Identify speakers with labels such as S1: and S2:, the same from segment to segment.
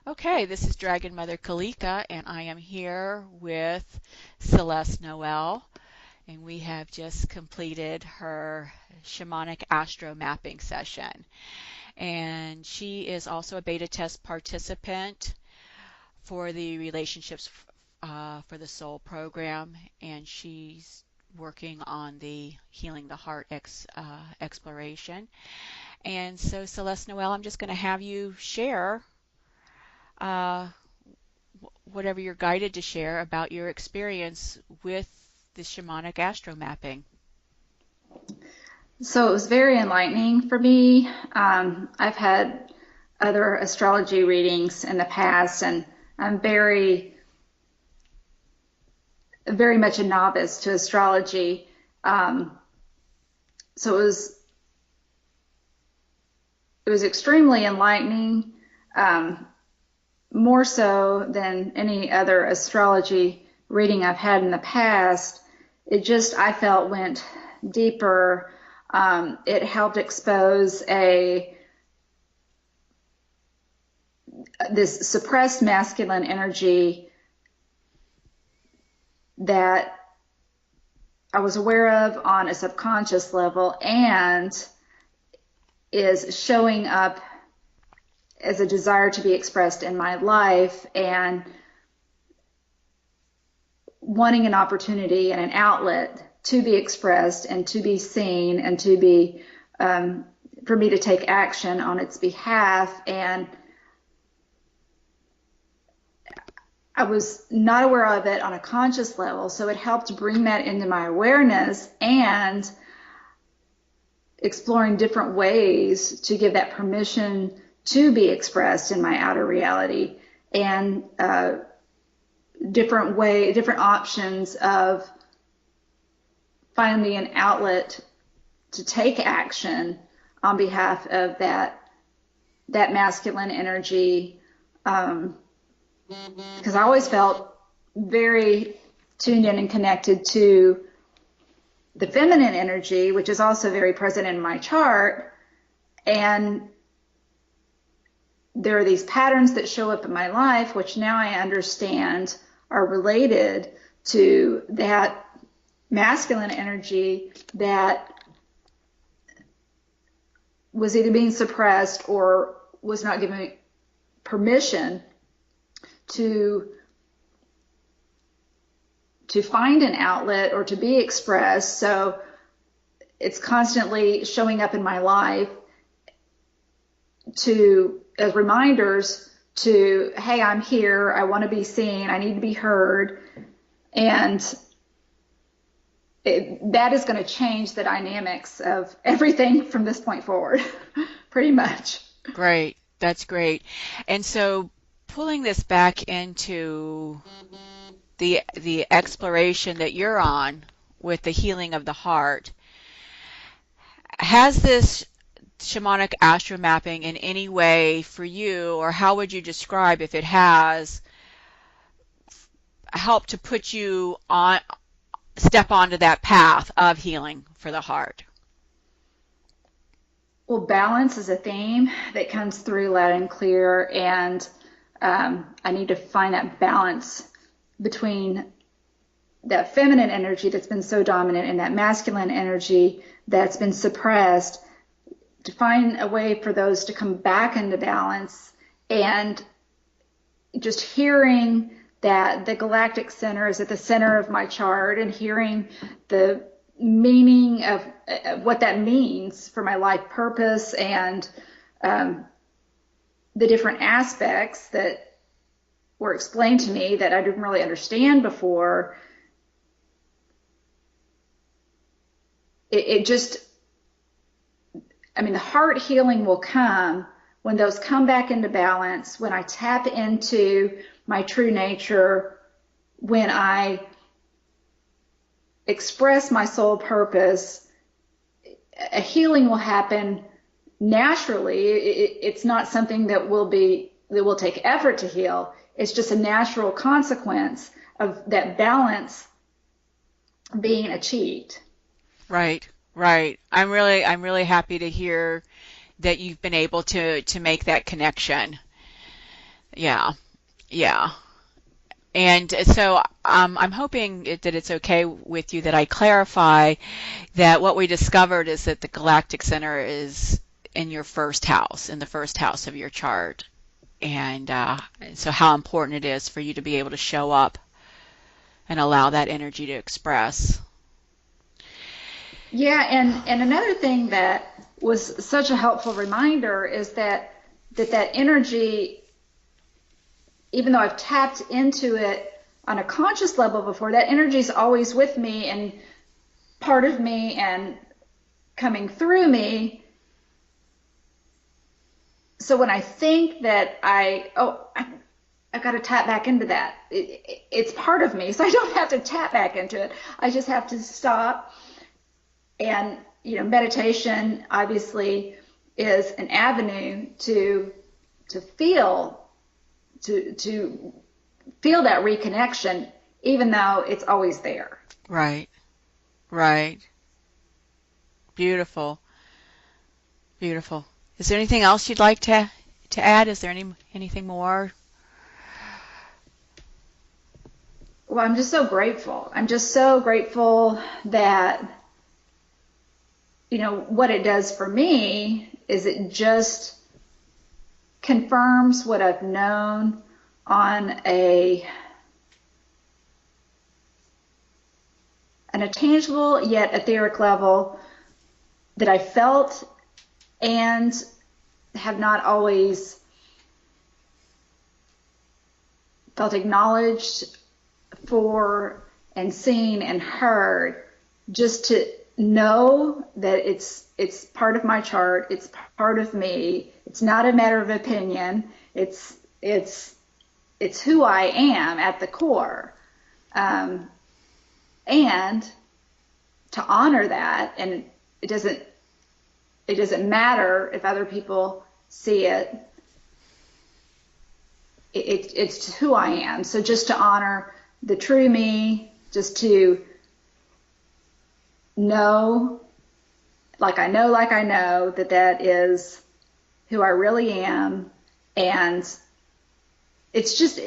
S1: Okay, this is Dragon Mother Kalika, and I am here with Celeste Noelle, and we have just completed her Shamanic Astro-mapping session. And she is also a beta test participant for the Relationships for the Soul program, and she's working on the Healing the Heart exploration. And so, Celeste Noelle, I'm just going to have you share uh, whatever you're guided to share about your experience with the shamanic astro-mapping.
S2: So it was very enlightening for me. I've had other astrology readings in the past, and I'm very much a novice to astrology. So it was extremely enlightening, more so than any other astrology reading I've had in the past. It just, I felt, went deeper. It helped expose this suppressed masculine energy that I was aware of on a subconscious level and is showing up as a desire to be expressed in my life, and wanting an opportunity and an outlet to be expressed and to be seen and to be for me to take action on its behalf. And I was not aware of it on a conscious level, so it helped bring that into my awareness and exploring different ways to give that permission to be expressed in my outer reality, and different options of finding an outlet to take action on behalf of that masculine energy. Because I always felt very tuned in and connected to the feminine energy, which is also very present in my chart. And there are these patterns that show up in my life, which now I understand are related to that masculine energy that was either being suppressed or was not given permission to find an outlet or to be expressed. So it's constantly showing up in my life as reminders to, hey, I'm here, I want to be seen, I need to be heard. And that is going to change the dynamics of everything from this point forward, pretty much.
S1: Great, that's great. And so pulling this back into the exploration that you're on with the healing of the heart, has this shamanic astro mapping in any way for you, or how would you describe, if it has, helped to put you on, step onto that path of healing for the heart?
S2: Well, balance is a theme that comes through loud and clear, and I need to find that balance between that feminine energy that's been so dominant and that masculine energy that's been suppressed, to find a way for those to come back into balance. And just hearing that the galactic center is at the center of my chart, and hearing the meaning of what that means for my life purpose, and the different aspects that were explained to me that I didn't really understand before. It just, I mean, the heart healing will come when those come back into balance, when I tap into my true nature, when I express my soul purpose. A healing will happen naturally. It's not something that will take effort to heal. It's just a natural consequence of that balance being achieved.
S1: Right, right. I'm really happy to hear that you've been able to make that connection. Yeah. Yeah. And so I'm hoping that it's okay with you that I clarify that what we discovered is that the galactic center is in your first house, in the first house of your chart. And so how important it is for you to be able to show up and allow that energy to express.
S2: Yeah, and another thing that was such a helpful reminder is that energy, even though I've tapped into it on a conscious level before, that energy is always with me and part of me and coming through me. So when I think that I've got to tap back into that, it's part of me. So I don't have to tap back into it. I just have to stop. And, meditation obviously is an avenue to feel to feel that reconnection, even though it's always there.
S1: Right. Right. Beautiful. Beautiful. Is there anything else you'd like to add? Is there anything more?
S2: Well, I'm just so grateful. I'm just so grateful that, what it does for me is it just confirms what I've known on an tangible yet etheric level that I felt and have not always felt acknowledged for and seen and heard. Just to know that it's part of my chart, it's part of me. It's not a matter of opinion. It's who I am at the core, and to honor that. And it doesn't matter if other people see it. It's who I am. So just to honor the true me, just to know, like I know that is who I really am. And it's just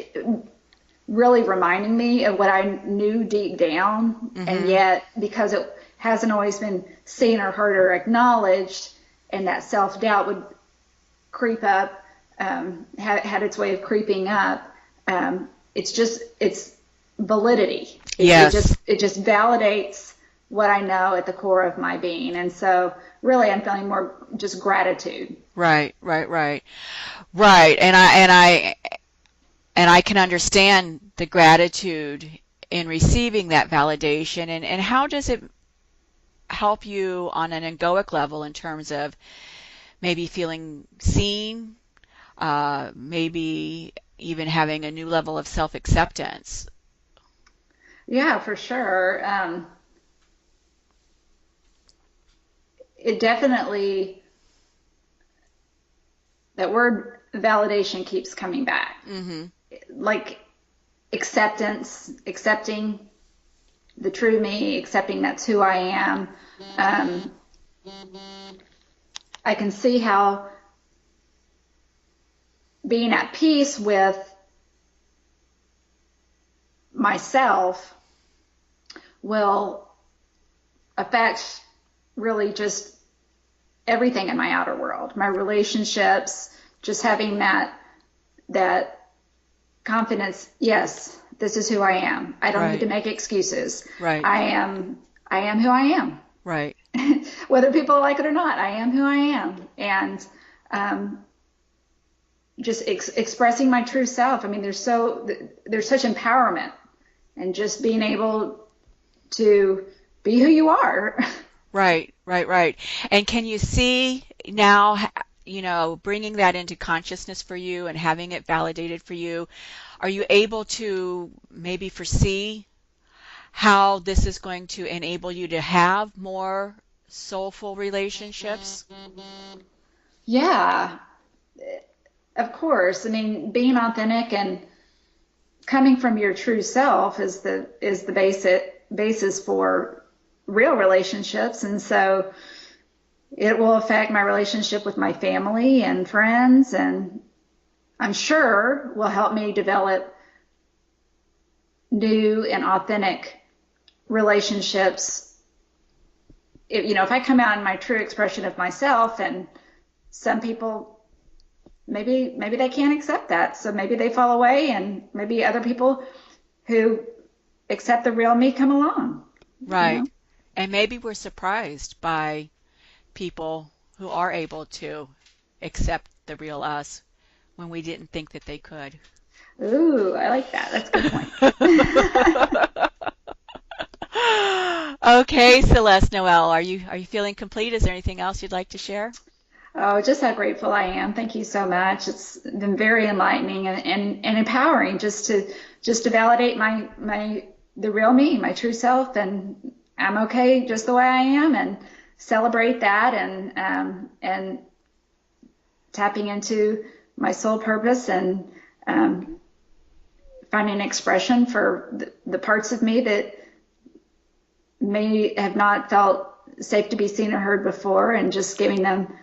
S2: really reminding me of what I knew deep down. Mm-hmm. And yet, because it hasn't always been seen or heard or acknowledged, and that self-doubt would creep up, had its way of creeping up, it's validity.
S1: Yes.
S2: It just validates what I know at the core of my being. And so really I'm feeling more just gratitude.
S1: Right. And I can understand the gratitude in receiving that validation. And how does it help you on an egoic level in terms of maybe feeling seen, maybe even having a new level of self-acceptance?
S2: Yeah, for sure. It definitely, that word validation keeps coming back. Mm-hmm. Like acceptance, accepting the true me, accepting that's who I am. I can see how being at peace with myself will affect really just everything in my outer world, my relationships, just having that confidence. Yes, this is who I am. I don't need to make excuses.
S1: Right.
S2: I am who I am.
S1: Right.
S2: Whether people like it or not, I am who I am. And just expressing my true self. I mean, there's such empowerment and just being able to be who you are.
S1: Right. And can you see now, bringing that into consciousness for you and having it validated for you, are you able to maybe foresee how this is going to enable you to have more soulful relationships?
S2: Yeah, of course. I mean, being authentic and coming from your true self is the basis for real relationships. And so it will affect my relationship with my family and friends and I'm sure will help me develop new and authentic relationships. If I come out in my true expression of myself, and some people maybe they can't accept that, so maybe they fall away, and maybe other people who accept the real me come along, you
S1: Right.
S2: know.
S1: And maybe we're surprised by people who are able to accept the real us when we didn't think that they could.
S2: Ooh, I like that. That's a good point.
S1: Okay, Celeste Noel, are you feeling complete? Is there anything else you'd like to share?
S2: Oh, just how grateful I am. Thank you so much. It's been very enlightening and empowering just to validate the real me, my true self, and I'm okay just the way I am, and celebrate that, and tapping into my soul purpose, and finding expression for the parts of me that may have not felt safe to be seen or heard before, and just giving them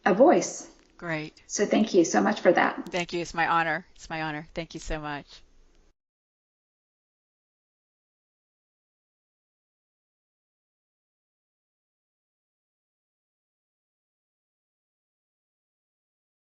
S2: a voice.
S1: Great.
S2: So thank you so much for that.
S1: Thank you. It's my honor. It's my honor. Thank you so much.